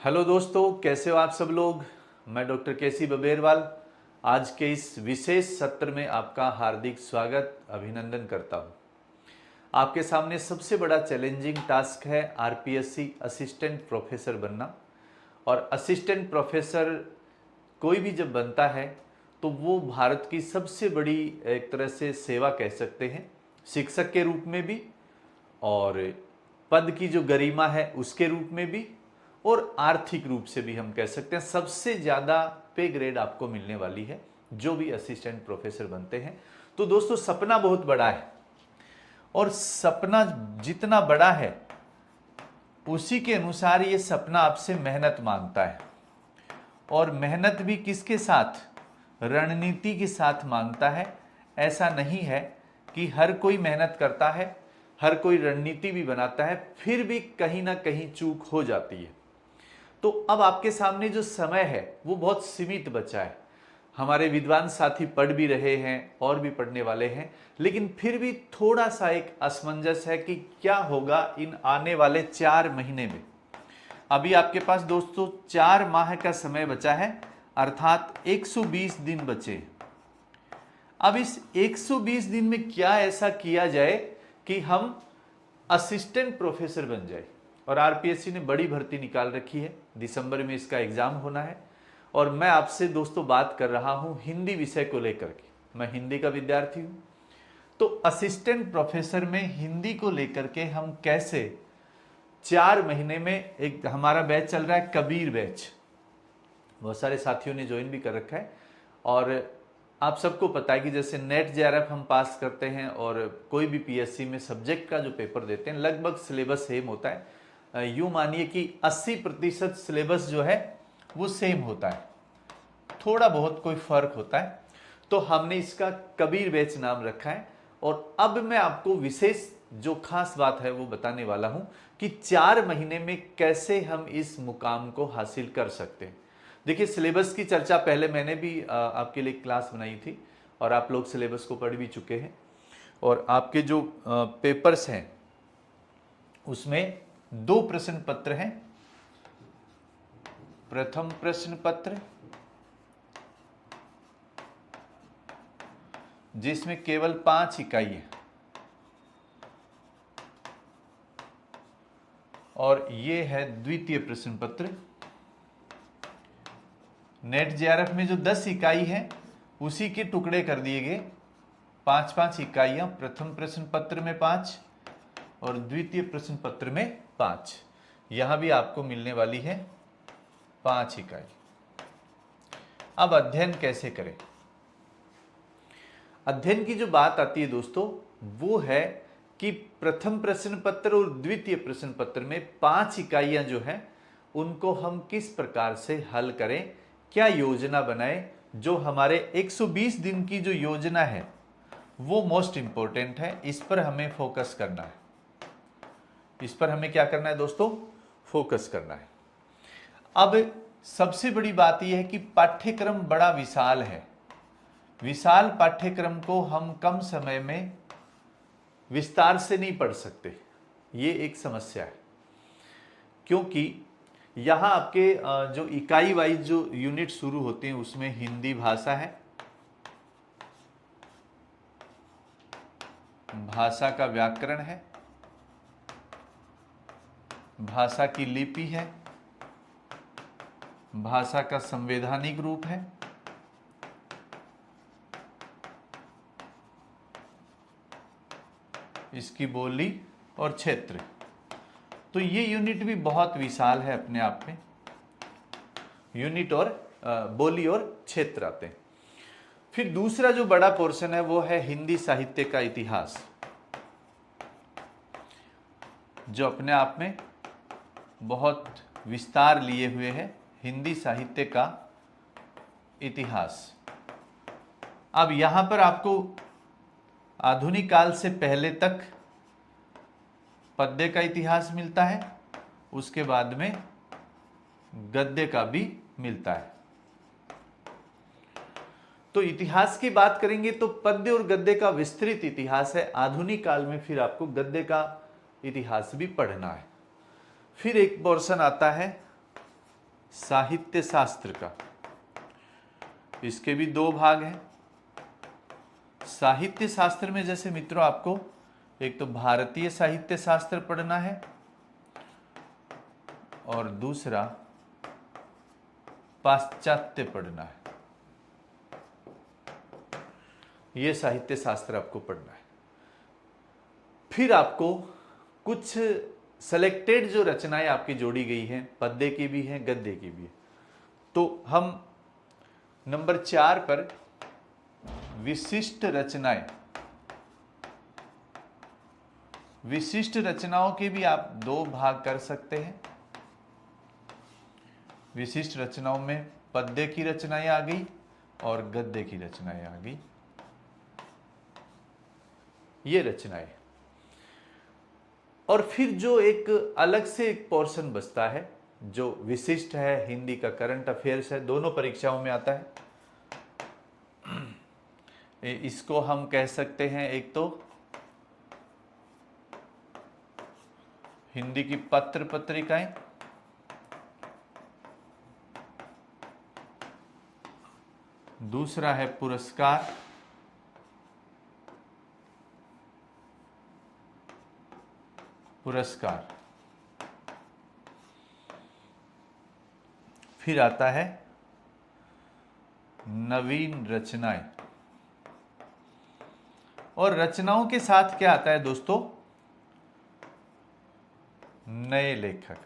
Hello दोस्तों, कैसे हो आप सब लोग। मैं डॉक्टर केसी बबेरवाल आज के इस विशेष सत्र में आपका हार्दिक स्वागत अभिनंदन करता हूं। आपके सामने सबसे बड़ा चैलेंजिंग टास्क है आरपीएससी असिस्टेंट प्रोफेसर बनना। और असिस्टेंट प्रोफेसर कोई भी जब बनता है तो वो भारत की सबसे बड़ी एक तरह से सेवा कह सकते हैं, शिक्षक के रूप में भी, और पद की जो गरिमा है उसके रूप में भी, और आर्थिक रूप से भी हम कह सकते हैं सबसे ज़्यादा पे ग्रेड आपको मिलने वाली है जो भी असिस्टेंट प्रोफेसर बनते हैं। तो दोस्तों, सपना बहुत बड़ा है और सपना जितना बड़ा है उसी के अनुसार ये सपना आपसे मेहनत मांगता है। और मेहनत भी किसके साथ? रणनीति के साथ मांगता है। ऐसा नहीं है कि हर कोई मेहनत करता है, हर कोई रणनीति भी बनाता है, फिर भी कहीं ना कहीं चूक हो जाती है। तो अब आपके सामने जो समय है वो बहुत सीमित बचा है। हमारे विद्वान साथी पढ़ भी रहे हैं और भी पढ़ने वाले हैं, लेकिन फिर भी थोड़ा सा एक असमंजस है कि क्या होगा इन आने वाले 4 महीने में। अभी आपके पास दोस्तों 4 माह का समय बचा है, अर्थात 120 दिन बचे। अब इस 120 दिन में क्या ऐसा किया जाए कि हम असिस्टेंट प्रोफेसर बन जाए। और आरपीएससी ने बड़ी भर्ती निकाल रखी है, दिसंबर में इसका एग्जाम होना है। और मैं आपसे दोस्तों बात कर रहा हूं हिंदी विषय को लेकर के। मैं हिंदी का विद्यार्थी हूं, तो असिस्टेंट प्रोफेसर में हिंदी को लेकर के हम कैसे 4 महीने में, एक हमारा बैच चल रहा है कबीर बैच, बहुत सारे साथियों ने ज्वाइन भी कर रखा है। और आप सबको पता है कि जैसे नेट जेआरएफ हम पास करते हैं और कोई भी पीएससी में सब्जेक्ट का जो पेपर देते हैं लगभग सिलेबस सेम होता है। यूँ मानिए कि 80% सिलेबस जो है वो सेम होता है, थोड़ा बहुत कोई फर्क होता है। तो हमने इसका कबीर बैच नाम रखा है। और अब मैं आपको विशेष जो खास बात है वो बताने वाला हूं कि 4 महीने में कैसे हम इस मुकाम को हासिल कर सकते हैं। देखिए, सिलेबस की चर्चा पहले मैंने भी आपके लिए क्लास बनाई थी और आप लोग सिलेबस को पढ़ भी चुके हैं। और आपके जो पेपर्स हैं उसमें 2 प्रश्न पत्र हैं। प्रथम प्रश्न पत्र जिसमें केवल 5 इकाई है, और ये है द्वितीय प्रश्न पत्र। नेट जेआरएफ में जो 10 इकाई है उसी के टुकड़े कर दिए गए, 5-5 इकाइयां, प्रथम प्रश्न पत्र में 5 और द्वितीय प्रश्न पत्र में 5। यहां भी आपको मिलने वाली है 5 इकाई। अब अध्ययन कैसे करें? अध्ययन की जो बात आती है दोस्तों वो है कि प्रथम प्रश्न पत्र और द्वितीय प्रश्न पत्र में 5 इकाइयां जो हैं उनको हम किस प्रकार से हल करें, क्या योजना बनाएं। जो हमारे 120 दिन की जो योजना है वो मोस्ट इंपॉर्टेंट है, इस पर हमें फोकस करना है। इस पर हमें क्या करना है दोस्तों? फोकस करना है। अब सबसे बड़ी बात यह है कि पाठ्यक्रम बड़ा विशाल है। विशाल पाठ्यक्रम को हम कम समय में विस्तार से नहीं पढ़ सकते, ये एक समस्या है। क्योंकि यहाँ आपके जो इकाई वाइज जो यूनिट शुरू होते हैं उसमें हिंदी भाषा है, भाषा का व्याकरण है, भाषा की लिपि है, भाषा का संवैधानिक रूप है, इसकी बोली और क्षेत्र। तो ये यूनिट भी बहुत विशाल है अपने आप में। यूनिट और बोली और क्षेत्र आते हैं। फिर दूसरा जो बड़ा पोर्शन है वो है हिंदी साहित्य का इतिहास, जो अपने आप में बहुत विस्तार लिए हुए है। हिंदी साहित्य का इतिहास। अब यहां पर आपको आधुनिक काल से पहले तक पद्य का इतिहास मिलता है, उसके बाद में गद्य का भी मिलता है। तो इतिहास की बात करेंगे तो पद्य और गद्य का विस्तृत इतिहास है। आधुनिक काल में फिर आपको गद्य का इतिहास भी पढ़ना है। फिर एक पोर्शन आता है साहित्य शास्त्र का। इसके भी दो भाग हैं। साहित्य शास्त्र में जैसे मित्रों आपको एक तो भारतीय साहित्य शास्त्र पढ़ना है और दूसरा पाश्चात्य पढ़ना है। यह साहित्य शास्त्र आपको पढ़ना है। फिर आपको कुछ सेलेक्टेड जो रचनाएं आपकी जोड़ी गई हैं, पद्य की भी हैं, गद्य की भी है। तो हम नंबर 4 पर विशिष्ट रचनाएं, विशिष्ट रचनाओं के भी आप दो भाग कर सकते हैं। विशिष्ट रचनाओं में पद्य की रचनाएं आ गई और गद्य की रचनाएं आ गई। ये रचनाएं, और फिर जो एक अलग से एक पोर्शन बचता है जो विशिष्ट है, हिंदी का करंट अफेयर्स है, दोनों परीक्षाओं में आता है। इसको हम कह सकते हैं एक तो हिंदी की पत्र पत्रिकाएं, दूसरा है पुरस्कार, पुरस्कार, फिर आता है नवीन रचनाएं। और रचनाओं के साथ क्या आता है दोस्तों? नए लेखक,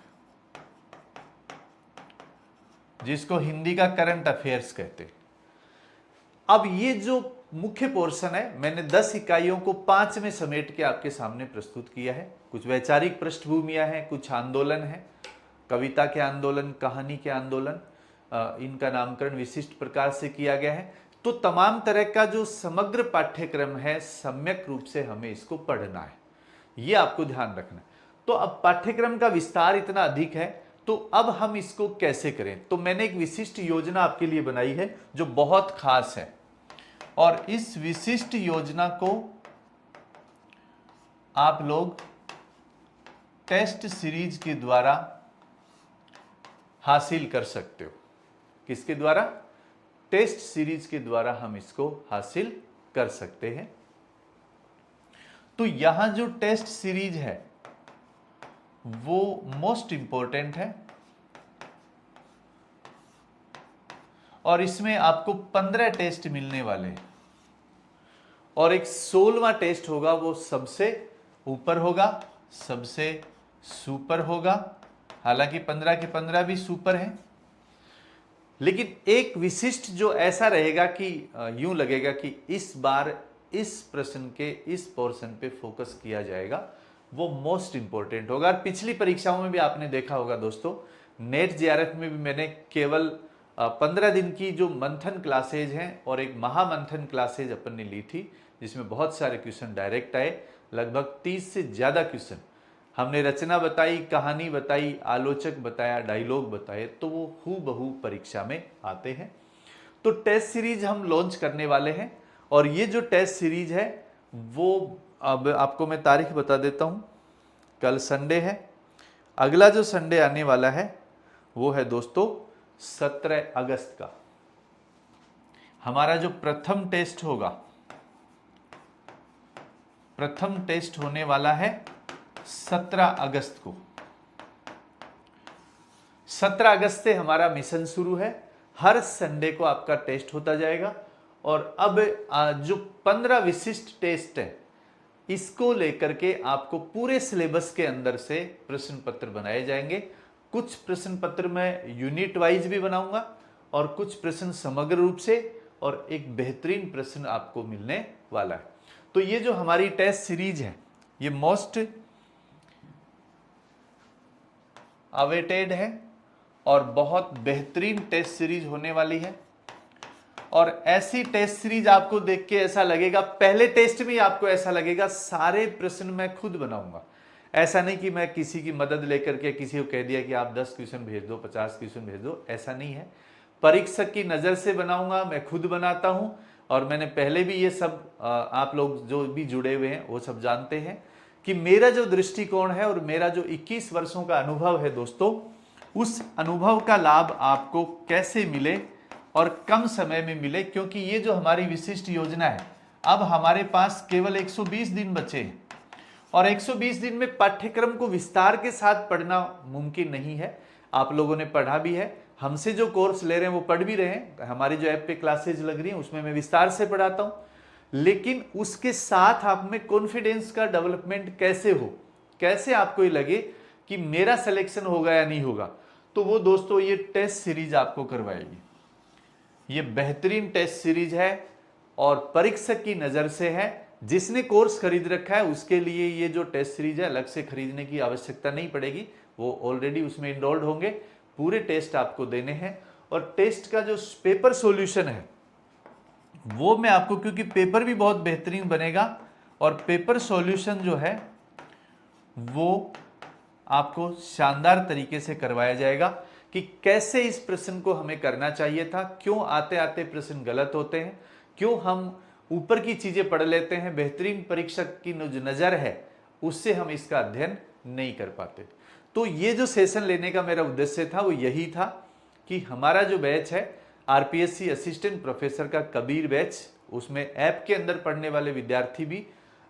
जिसको हिंदी का करंट अफेयर्स कहते हैं। अब ये जो मुख्य पोर्शन है, मैंने 10 इकाइयों को 5 में समेट के आपके सामने प्रस्तुत किया है। कुछ वैचारिक पृष्ठभूमियां हैं, कुछ आंदोलन है, कविता के आंदोलन, कहानी के आंदोलन, इनका नामकरण विशिष्ट प्रकार से किया गया है। तो तमाम तरह का जो समग्र पाठ्यक्रम है, सम्यक रूप से हमें इसको पढ़ना है, ये आपको ध्यान रखना है। तो अब पाठ्यक्रम का विस्तार इतना अधिक है, तो अब हम इसको कैसे करें? तो मैंने एक विशिष्ट योजना आपके लिए बनाई है जो बहुत खास है, और इस विशिष्ट योजना को आप लोग टेस्ट सीरीज के द्वारा हासिल कर सकते हो। किसके द्वारा? टेस्ट सीरीज के द्वारा हम इसको हासिल कर सकते हैं। तो यहां जो टेस्ट सीरीज है वो मोस्ट इंपॉर्टेंट है, और इसमें आपको 15 टेस्ट मिलने वाले हैं, और एक 16वां टेस्ट होगा, वो सबसे ऊपर होगा, सबसे सुपर होगा। हालांकि 15 के 15 भी सुपर हैं, लेकिन एक विशिष्ट जो ऐसा रहेगा कि यूं लगेगा कि इस बार इस प्रश्न के इस पोर्शन पे फोकस किया जाएगा, वो मोस्ट इंपॉर्टेंट होगा। और पिछली परीक्षाओं में भी आपने देखा होगा दोस्तों, नेट जेआरएफ में भी मैंने केवल 15 दिन की जो मंथन क्लासेज हैं और एक महामंथन क्लासेज अपन ने ली थी, जिसमें बहुत सारे क्वेश्चन डायरेक्ट आए, लगभग 30 से ज्यादा क्वेश्चन। हमने रचना बताई, कहानी बताई, आलोचक बताया, डायलॉग बताए, तो वो हूबहू परीक्षा में आते हैं। तो टेस्ट सीरीज हम लॉन्च करने वाले हैं, और ये जो टेस्ट सीरीज है वो अब आपको मैं तारीख बता देता हूं। कल संडे है, अगला जो संडे आने वाला है वो है दोस्तों 17 अगस्त का। हमारा जो प्रथम टेस्ट होगा, प्रथम टेस्ट होने वाला है 17 अगस्त को। 17 अगस्त से हमारा मिशन शुरू है। हर संडे को आपका टेस्ट होता जाएगा, और अब जो 15 विशिष्ट टेस्ट है, इसको लेकर के आपको पूरे सिलेबस के अंदर से प्रश्न पत्र बनाए जाएंगे। कुछ प्रश्न पत्र मैं यूनिट वाइज भी बनाऊंगा, और कुछ प्रश्न समग्र रूप से, और एक बेहतरीन प्रश्न आपको मिलने वाला है। तो ये जो हमारी टेस्ट सीरीज है, ये मोस्ट अवेटेड है और बहुत बेहतरीन टेस्ट सीरीज होने वाली है। और ऐसी टेस्ट सीरीज आपको देख के ऐसा लगेगा, पहले टेस्ट में आपको ऐसा लगेगा सारे प्रश्न मैं खुद बनाऊंगा। ऐसा नहीं कि मैं किसी की मदद लेकर के किसी को कह दिया कि आप 10 क्वेश्चन भेज दो, 50 क्वेश्चन भेज दो, ऐसा नहीं है। परीक्षक की नजर से बनाऊंगा, मैं खुद बनाता हूं, और मैंने पहले भी ये सब आप लोग जो भी जुड़े हुए हैं वो सब जानते हैं कि मेरा जो दृष्टिकोण है और मेरा जो 21 वर्षों का अनुभव है दोस्तों, उस अनुभव का लाभ आपको कैसे मिले और कम समय में मिले, क्योंकि ये जो हमारी विशिष्ट योजना है, अब हमारे पास केवल 120 दिन बचे हैं और 120 दिन में पाठ्यक्रम को विस्तार के साथ पढ़ना मुमकिन नहीं है। आप लोगों ने पढ़ा भी है, हमसे जो कोर्स ले रहे हैं वो पढ़ भी रहे हैं, हमारी जो ऐप पे क्लासेज लग रही हैं उसमें मैं विस्तार से पढ़ाता हूं, लेकिन उसके साथ आप में कॉन्फिडेंस का डेवलपमेंट कैसे हो, कैसे आपको ये लगे कि मेरा सिलेक्शन होगा या नहीं होगा, तो वो दोस्तों ये टेस्ट सीरीज आपको करवाएगी। ये बेहतरीन टेस्ट सीरीज है और परीक्षक की नजर से है। जिसने कोर्स खरीद रखा है उसके लिए ये जो टेस्ट सीरीज है अलग से खरीदने की आवश्यकता नहीं पड़ेगी, वो ऑलरेडी उसमें इनरोल्ड होंगे। पूरे टेस्ट आपको देने हैं और टेस्ट का जो पेपर सॉल्यूशन है वो मैं आपको, क्योंकि पेपर भी बहुत बेहतरीन बनेगा और पेपर सॉल्यूशन जो है वो आपको शानदार तरीके से करवाया जाएगा कि कैसे इस प्रश्न को हमें करना चाहिए था, क्यों आते आते प्रश्न गलत होते हैं, क्यों हम ऊपर की चीजें पढ़ लेते हैं, बेहतरीन परीक्षक की जो नजर है उससे हम इसका अध्ययन नहीं कर पाते। तो ये जो सेशन लेने का मेरा उद्देश्य था वो यही था कि हमारा जो बैच है आरपीएससी असिस्टेंट प्रोफेसर का कबीर बैच, उसमें ऐप के अंदर पढ़ने वाले विद्यार्थी भी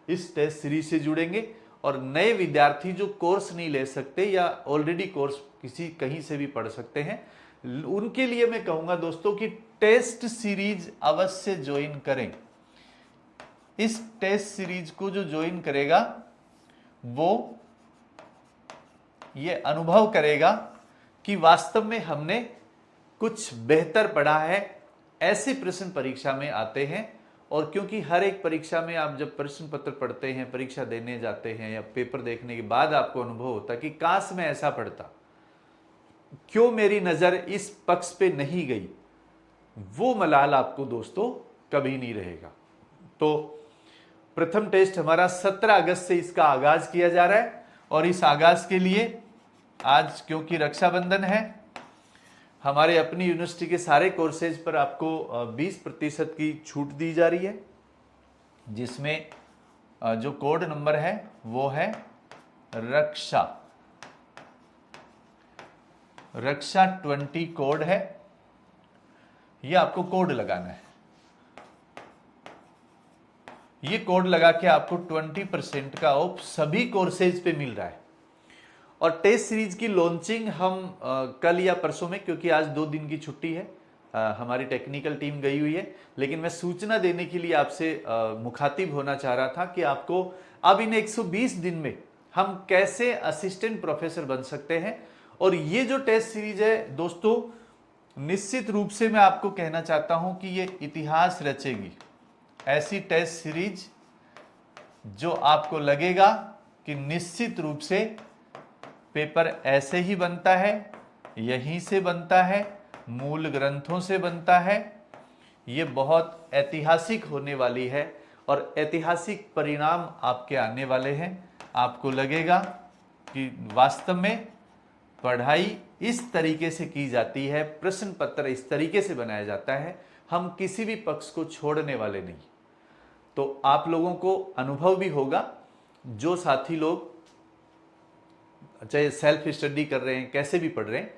इस टेस्ट सीरीज से जुड़ेंगे और नए विद्यार्थी जो कोर्स नहीं ले सकते या ऑलरेडी कोर्स किसी कहीं से भी पढ़ सकते हैं, उनके लिए मैं कहूंगा दोस्तों कि टेस्ट सीरीज अवश्य ज्वाइन करें। इस टेस्ट सीरीज को जो ज्वाइन करेगा वो ये अनुभव करेगा कि वास्तव में हमने कुछ बेहतर पढ़ा है। ऐसे प्रश्न परीक्षा में आते हैं और क्योंकि हर एक परीक्षा में आप जब प्रश्न पत्र पढ़ते हैं, परीक्षा देने जाते हैं या पेपर देखने के बाद आपको अनुभव होता है कि काश मैं ऐसा पढ़ता, क्यों मेरी नजर इस पक्ष पे नहीं गई, वो मलाल आपको दोस्तों कभी नहीं रहेगा। तो प्रथम टेस्ट हमारा 17 अगस्त से इसका आगाज किया जा रहा है और इस आगाज के लिए आज क्योंकि रक्षाबंधन है, हमारे अपनी यूनिवर्सिटी के सारे कोर्सेज पर आपको 20% की छूट दी जा रही है, जिसमें जो कोड नंबर है वो है रक्षा 20 कोड है। ये आपको कोड लगाना है, ये कोड लगा के आपको 20% का ऑफ सभी कोर्सेज पे मिल रहा है। और टेस्ट सीरीज की लॉन्चिंग हम कल या परसों में, क्योंकि आज 2 दिन की छुट्टी है, हमारी टेक्निकल टीम गई हुई है, लेकिन मैं सूचना देने के लिए आपसे मुखातिब होना चाह रहा था कि आपको अब इन 120 दिन में हम कैसे असिस्टेंट प्रोफेसर बन सकते हैं। और ये जो टेस्ट सीरीज है दोस्तों, निश्चित रूप से मैं आपको कहना चाहता हूं कि ये इतिहास रचेगी। ऐसी टेस्ट सीरीज जो आपको लगेगा कि निश्चित रूप से पेपर ऐसे ही बनता है, यहीं से बनता है, मूल ग्रंथों से बनता है, ये बहुत ऐतिहासिक होने वाली है और ऐतिहासिक परिणाम आपके आने वाले हैं। आपको लगेगा कि वास्तव में पढ़ाई इस तरीके से की जाती है, प्रश्न पत्र इस तरीके से बनाया जाता है, हम किसी भी पक्ष को छोड़ने वाले नहीं। तो आप लोगों को अनुभव भी होगा, जो साथी लोग चाहे सेल्फ स्टडी कर रहे हैं, कैसे भी पढ़ रहे हैं,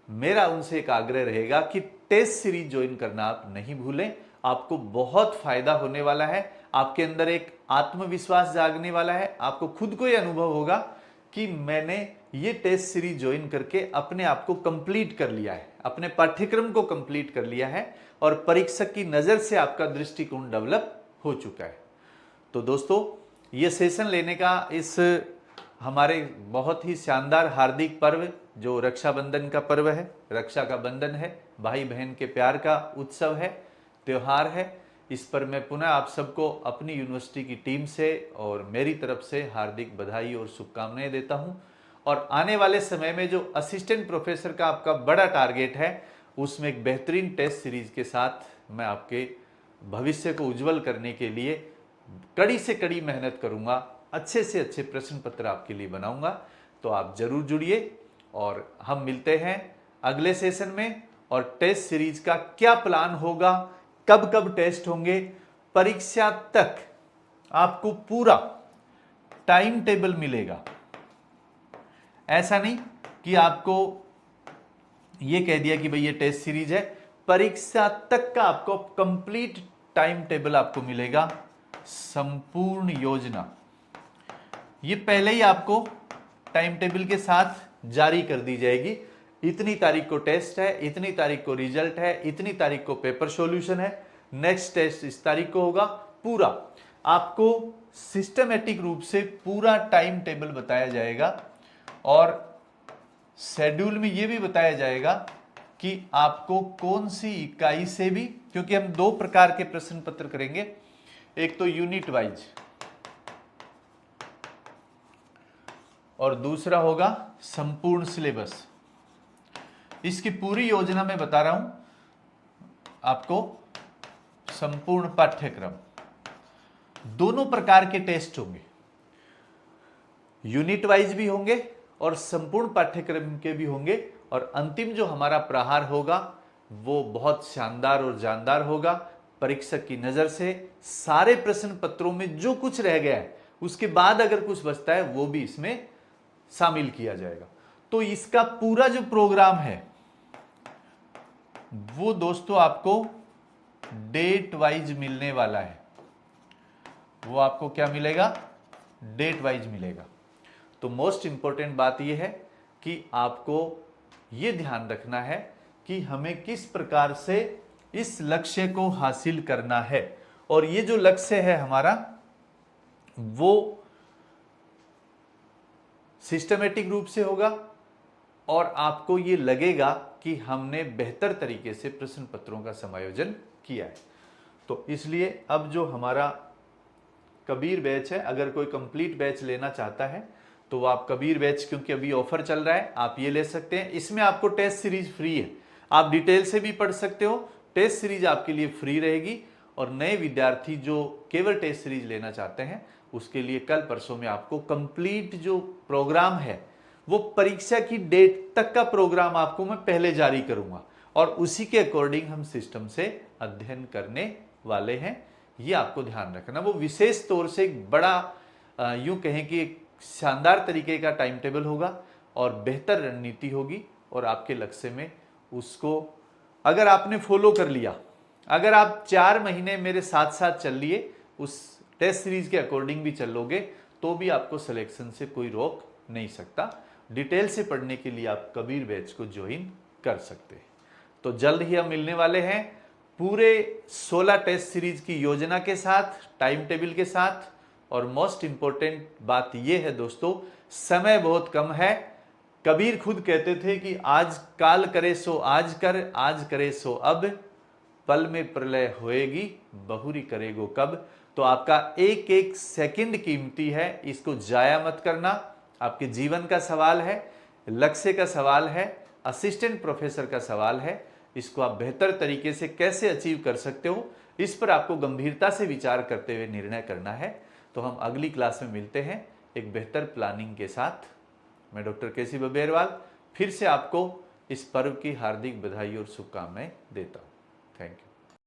मेरा उनसे एक आग्रह रहेगा कि टेस्ट सीरीज ज्वाइन करना आप नहीं भूलें। आपको बहुत फायदा होने वाला है, आपके अंदर एक आत्मविश्वास जागने वाला है, आपको खुद को यह अनुभव होगा कि मैंने ये टेस्ट सीरीज ज्वाइन करके अपने आप को कंप्लीट कर लिया है, अपने पाठ्यक्रम को कंप्लीट कर लिया है और परीक्षक की नजर से आपका दृष्टिकोण डेवलप हो चुका है। तो दोस्तों, ये सेशन लेने का इस हमारे बहुत ही शानदार हार्दिक पर्व जो रक्षाबंधन का पर्व है, रक्षा का बंधन है, भाई बहन के प्यार का उत्सव है, त्योहार है, इस पर मैं पुनः आप सबको अपनी यूनिवर्सिटी की टीम से और मेरी तरफ से हार्दिक बधाई और शुभकामनाएं देता हूं। और आने वाले समय में जो असिस्टेंट प्रोफेसर का आपका बड़ा टारगेट है, उसमें एक बेहतरीन टेस्ट सीरीज के साथ मैं आपके भविष्य को उज्जवल करने के लिए कड़ी से कड़ी मेहनत करूंगा, अच्छे से अच्छे प्रश्न पत्र आपके लिए बनाऊंगा। तो आप जरूर जुड़िए और हम मिलते हैं अगले सेशन में। और टेस्ट सीरीज का क्या प्लान होगा, कब कब टेस्ट होंगे, परीक्षा तक आपको पूरा टाइम टेबल मिलेगा। ऐसा नहीं कि आपको ये कह दिया कि भाई ये टेस्ट सीरीज है, परीक्षा तक का आपको कंप्लीट टाइम टेबल आपको मिलेगा, संपूर्ण योजना ये पहले ही आपको टाइम टेबल के साथ जारी कर दी जाएगी। इतनी तारीख को टेस्ट है, इतनी तारीख को रिजल्ट है, इतनी तारीख को पेपर सॉल्यूशन है, नेक्स्ट टेस्ट इस तारीख को होगा। पूरा आपको सिस्टमेटिक रूप से पूरा टाइम टेबल बताया जाएगा और शेड्यूल में यह भी बताया जाएगा कि आपको कौन सी इकाई से भी, क्योंकि हम दो प्रकार के प्रश्न पत्र करेंगे, एक तो यूनिट वाइज और दूसरा होगा संपूर्ण सिलेबस। इसकी पूरी योजना मैं बता रहा हूं आपको, संपूर्ण पाठ्यक्रम, दोनों प्रकार के टेस्ट होंगे, यूनिट वाइज भी होंगे और संपूर्ण पाठ्यक्रम के भी होंगे। और अंतिम जो हमारा प्रहार होगा वो बहुत शानदार और जानदार होगा। परीक्षक की नजर से सारे प्रश्न पत्रों में जो कुछ रह गया है उसके बाद अगर कुछ बचता है वो भी इसमें शामिल किया जाएगा। तो इसका पूरा जो प्रोग्राम है वो दोस्तों आपको डेट वाइज मिलने वाला है। वो आपको क्या मिलेगा? डेट वाइज मिलेगा। तो मोस्ट इंपॉर्टेंट बात यह है कि आपको यह ध्यान रखना है कि हमें किस प्रकार से इस लक्ष्य को हासिल करना है। और ये जो लक्ष्य है हमारा वो सिस्टमेटिक रूप से होगा और आपको ये लगेगा कि हमने बेहतर तरीके से प्रश्न पत्रों का समायोजन किया है। तो इसलिए अब जो हमारा कबीर बैच है, अगर कोई कंप्लीट बैच लेना चाहता है तो आप कबीर बैच, क्योंकि अभी ऑफर चल रहा है, आप ये ले सकते हैं। इसमें आपको टेस्ट सीरीज फ्री है, आप डिटेल से भी पढ़ सकते हो, टेस्ट सीरीज आपके लिए फ्री रहेगी। और नए विद्यार्थी जो केवल टेस्ट सीरीज लेना चाहते हैं उसके लिए कल परसों में आपको कंप्लीट जो प्रोग्राम है वो परीक्षा की डेट तक का प्रोग्राम आपको मैं पहले जारी करूंगा और उसी के अकॉर्डिंग हम सिस्टम से अध्ययन करने वाले हैं। ये आपको ध्यान रखना। वो विशेष तौर से एक बड़ा यूं कहें कि एक शानदार तरीके का टाइम टेबल होगा और बेहतर रणनीति होगी और आपके लक्ष्य में उसको अगर आपने फॉलो कर लिया, अगर आप 4 महीने मेरे साथ साथ चल लिए, उस टेस्ट सीरीज के अकॉर्डिंग भी चलोगे तो भी आपको सिलेक्शन से कोई रोक नहीं सकता। डिटेल से पढ़ने के लिए आप कबीर बैच को ज्वाइन कर सकते हैं। तो जल्द ही हम मिलने वाले हैं पूरे 16 टेस्ट सीरीज की योजना के साथ, टाइम टेबल के साथ। और मोस्ट इंपॉर्टेंट बात यह है दोस्तों, समय बहुत कम है। कबीर खुद कहते थे कि आज काल करे सो आज कर, आज करे सो अब, पल में प्रलय होएगी बहुरी करेगो कब। तो आपका एक एक सेकंड कीमती है, इसको जाया मत करना। आपके जीवन का सवाल है, लक्ष्य का सवाल है, असिस्टेंट प्रोफेसर का सवाल है। इसको आप बेहतर तरीके से कैसे अचीव कर सकते हो, इस पर आपको गंभीरता से विचार करते हुए निर्णय करना है। तो हम अगली क्लास में मिलते हैं एक बेहतर प्लानिंग के साथ। मैं डॉक्टर केसी बबेरवाल फिर से आपको इस पर्व की हार्दिक बधाई और शुभकामनाएं देता हूं। Thank you.